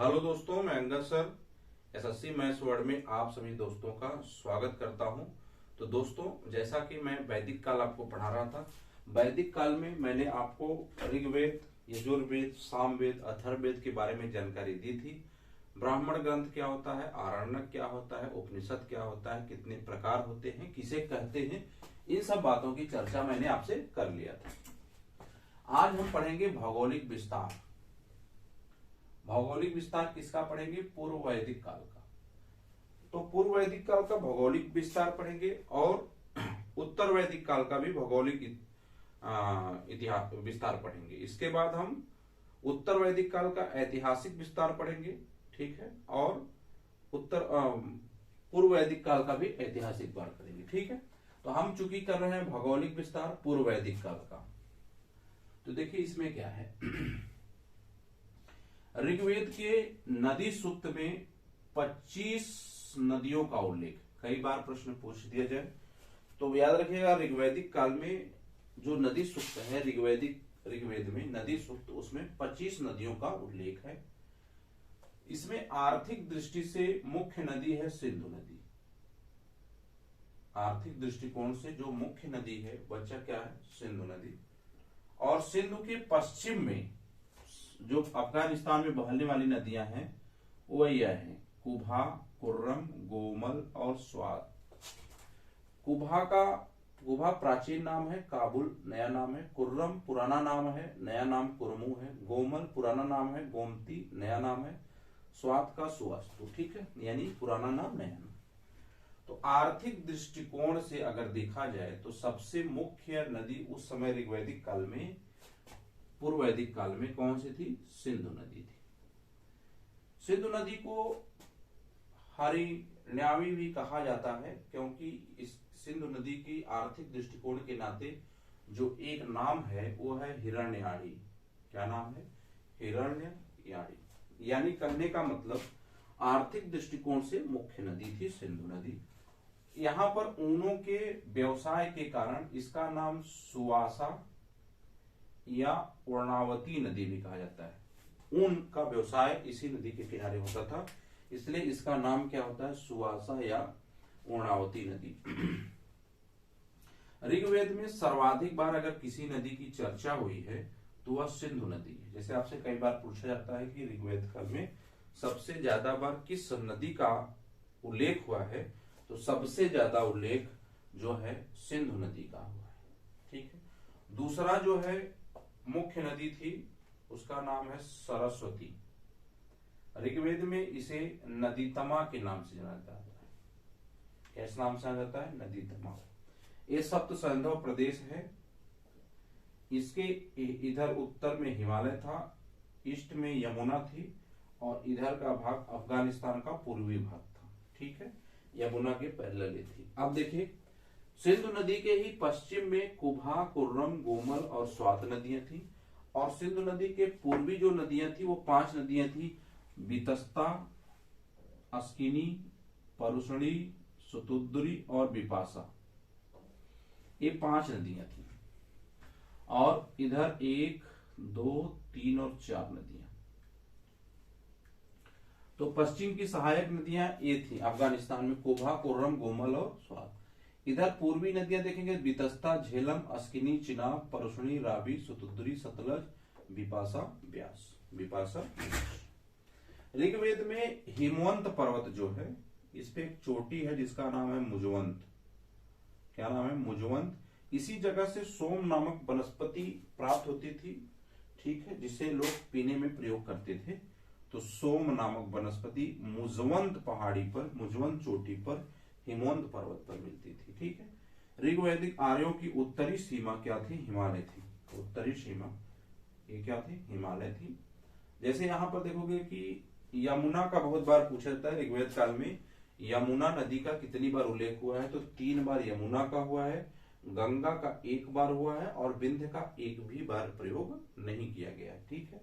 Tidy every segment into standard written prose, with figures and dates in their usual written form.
Hello दोस्तों, मैं Angad sir SSC maths world में आप सभी दोस्तों का स्वागत करता हूं। तो दोस्तों, जैसा कि मैं वैदिक काल आपको पढ़ा रहा था, वैदिक काल में मैंने आपको ऋग्वेद, यजुर्वेद, सामवेद, अथर्ववेद के बारे में जानकारी दी थी। ब्राह्मण ग्रंथ क्या होता है, आरण्यक क्या होता है, उपनिषद क्या होता है, कितने प्रकार होते हैं, किसे कहते हैं, इन सब बातों की चर्चा मैंने आपसे कर लिया था। आज हम पढ़ेंगे भौगोलिक विस्तार। भौगोलिक विस्तार किसका पढ़ेंगे? पूर्व वैदिक काल का। तो पूर्व वैदिक काल का भौगोलिक विस्तार पढ़ेंगे और उत्तर वैदिक काल का भी भौगोलिक इतिहास विस्तार पढ़ेंगे। इसके बाद हम उत्तर वैदिक काल का ऐतिहासिक विस्तार पढ़ेंगे, ठीक है, और पूर्व वैदिक काल का भी ऐतिहासिक बार करेंगे, ठीक है। तो हम चूंकि कर रहे हैं भौगोलिक विस्तार पूर्व वैदिक काल का, तो देखिए इसमें क्या है। ऋग्वेद के नदी सूक्त में 25 नदियों का उल्लेख, कई बार प्रश्न पूछ दिया जाए तो याद रखिएगा। ऋग्वैदिक काल में जो नदी सूक्त है, ऋग्वेद में नदी सूक्त, उसमें 25 नदियों का उल्लेख है। इसमें आर्थिक दृष्टि से मुख्य नदी है सिंधु नदी। आर्थिक दृष्टिकोण से जो मुख्य नदी है बच्चा क्या है? सिंधु नदी। और सिंधु के पश्चिम में जो अफगानिस्तान में बहने वाली नदियां हैं वो यह है कुभा, कुर्रम, गोमल और स्वात। कुभा प्राचीन नाम है, काबुल नया नाम है, कुर्रम पुराना नाम है, नया नाम कुरमू है, गोमल पुराना नाम है, गोमती नया नाम है, स्वात का सुवास्तु, ठीक है, यानी पुराना नाम नया नाम। तो आर्थिक दृष्टिकोण से अगर देखा जाए तो सबसे मुख्य नदी उस समय ऋग्वैदिक काल में, पूर्व वैदिक काल में कौन सी थी? सिंधु नदी थी। सिंधु नदी को हरिण्यावी भी कहा जाता है क्योंकि इस सिंधु नदी की आर्थिक दृष्टिकोण के नाते जो एक नाम है वो है हिरण्याणी। क्या नाम है? हिरण्याणी। यानी कहने का मतलब आर्थिक दृष्टिकोण से मुख्य नदी थी सिंधु नदी। यहां पर ऊनों के व्यवसाय के कारण इसका नाम सुवासा या वर्णावती नदी भी कहा जाता है। ऊन का व्यवसाय इसी नदी के किनारे होता था, इसलिए इसका नाम क्या होता है? सुवासा या वर्णावती नदी। ऋग्वेद में सर्वाधिक बार अगर किसी नदी की चर्चा हुई है तो वह सिंधु नदी है। जैसे आपसे कई बार पूछा जाता है कि ऋग्वेद काल में सबसे ज्यादा बार किस नदी का उल्लेख हुआ है, तो सबसे ज्यादा उल्लेख जो है सिंधु नदी का हुआ है, ठीक है। दूसरा जो है मुख्य नदी थी उसका नाम है सरस्वती। ऋग्वेद में इसे नदीतमा के नाम से जाना जाता है। किस नाम से जाना जाता है? नदीतमा। ये सप्त सिंधु प्रदेश है। इसके इधर उत्तर में हिमालय था, ईस्ट में यमुना थी और इधर का भाग अफगानिस्तान का पूर्वी भाग था, ठीक है। यमुना के पैरेलल थी। अब देखिए सिंधु नदी के ही पश्चिम में कुभा, कुर्रम, गोमल और स्वात नदियां थी। और सिंधु नदी के पूर्वी जो नदियां थी वो 5 नदियां थी, बीतस्ता, अस्किनी, परुषणी, सुतुद्री और बिपाशा। ये 5 नदियां थी। और इधर 1, 2, 3 और 4 नदियां। तो पश्चिम की सहायक नदियां ये थी अफगानिस्तान में, कुभा, कुर्रम, गोमल और स्वात। इधर पूर्वी नदियां देखेंगे, बीतस्ता, झेलम, अस्किनी, चिनाब, परुषणी, रावी, सुतुद्री, सतलज, बिपाशा, ब्यास। ऋग्वेद में हिमवंत पर्वत जो है, इस पे एक चोटी है जिसका नाम है मुजवंत। क्या नाम है? मुजवंत। इसी जगह से सोम नामक वनस्पति प्राप्त होती थी, ठीक है, जिसे लोग पीने में प्रयोग करते थे। तो सोम नामक वनस्पति मुजवंत पहाड़ी पर, मुजवंत चोटी पर, हिमवंत पर्वत पर मिलती थी, ठीक है। ऋग्वैदिक आर्यों की उत्तरी सीमा क्या थी? हिमालय थी। उत्तरी सीमा ये क्या थी? हिमालय थी। जैसे यहां पर देखोगे कि यमुना का बहुत बार पूछा जाता है। ऋग्वेद काल में यमुना नदी का कितनी बार उल्लेख हुआ है? तो 3 बार यमुना का हुआ है, गंगा का 1 बार हुआ है और विंध्य का 1 भी बार प्रयोग नहीं किया गया है, ठीक है।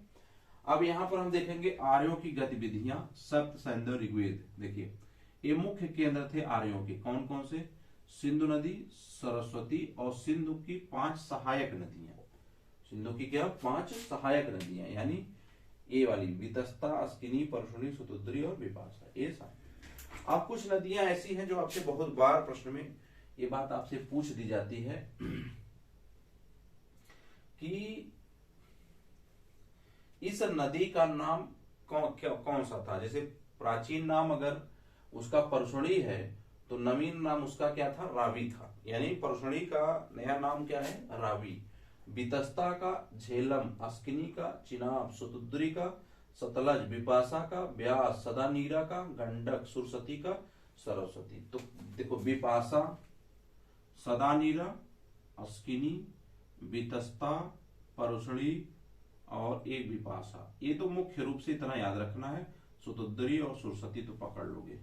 अब यहां पर हम देखेंगे आर्यों की गतिविधियां। सप्त सिंधु ऋग्वेद, देखिए ये मुख्य केंद्र थे आर्यों के। कौन कौन से? सिंधु नदी, सरस्वती और सिंधु की 5 सहायक नदियां। सिंधु की क्या? 5 सहायक नदियां, यानी ए वाली वितस्ता, अस्किनी, परशुनी, सुतुद्री और विपाशा, ये सारी। अब कुछ नदियां ऐसी हैं जो आपसे बहुत बार प्रश्न में ये बात आपसे पूछ दी जाती है कि इस नदी का नाम कौन सा था। जैसे प्राचीन नाम अगर उसका परशुणी है तो नवीन नाम उसका क्या था, रावी था। यानी परशुणी का नया नाम क्या है, रावी। वितस्ता का झेलम, अस्किनी का चिनाब, सुतुद्री का सतलज, विपाशा का ब्यास, सदानीरा का गंडक, सुरसती का सरस्वती। तो देखो विपाशा, सदानीरा, अस्किनी, वितस्ता, परशुणी और एक विपाशा, ये तो मुख्य रूप से इतना याद रखना है। सुतुद्री और सुरसती तो पकड़ लोगे।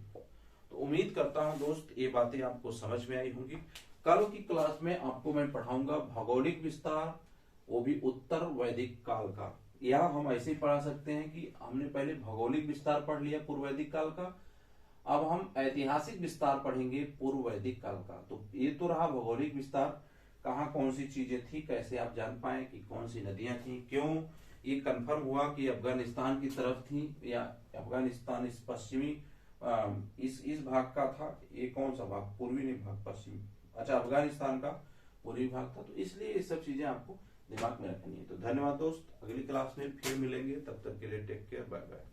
तो उम्मीद करता हूं दोस्त ये बातें आपको समझ में आई होंगी। कल की क्लास में आपको मैं पढ़ाऊंगा भौगोलिक विस्तार, वो भी उत्तर वैदिक काल का। या हम ऐसे ही पढ़ा सकते हैं कि हमने पहले भौगोलिक विस्तार पढ़ लिया पूर्व वैदिक काल का, अब हम ऐतिहासिक विस्तार पढ़ेंगे पूर्व वैदिक काल का। तो ये तो रहा भौगोलिक विस्तार, कहाँ कौन सी चीजें थी, कैसे आप जान पाए कि कौन सी नदियां थी, क्यों ये कंफर्म हुआ कि अफगानिस्तान की तरफ थी, या अफगानिस्तान इस पश्चिमी इस भाग का था। ये कौन सा भाग, पूर्वी नहीं भाग, पश्चिमी, अच्छा अफगानिस्तान का पूर्वी भाग था। तो इसलिए ये सब चीजें आपको दिमाग में रखनी है। तो धन्यवाद दोस्त, अगली क्लास में फिर मिलेंगे, तब तक के लिए टेक केयर, बाय बाय।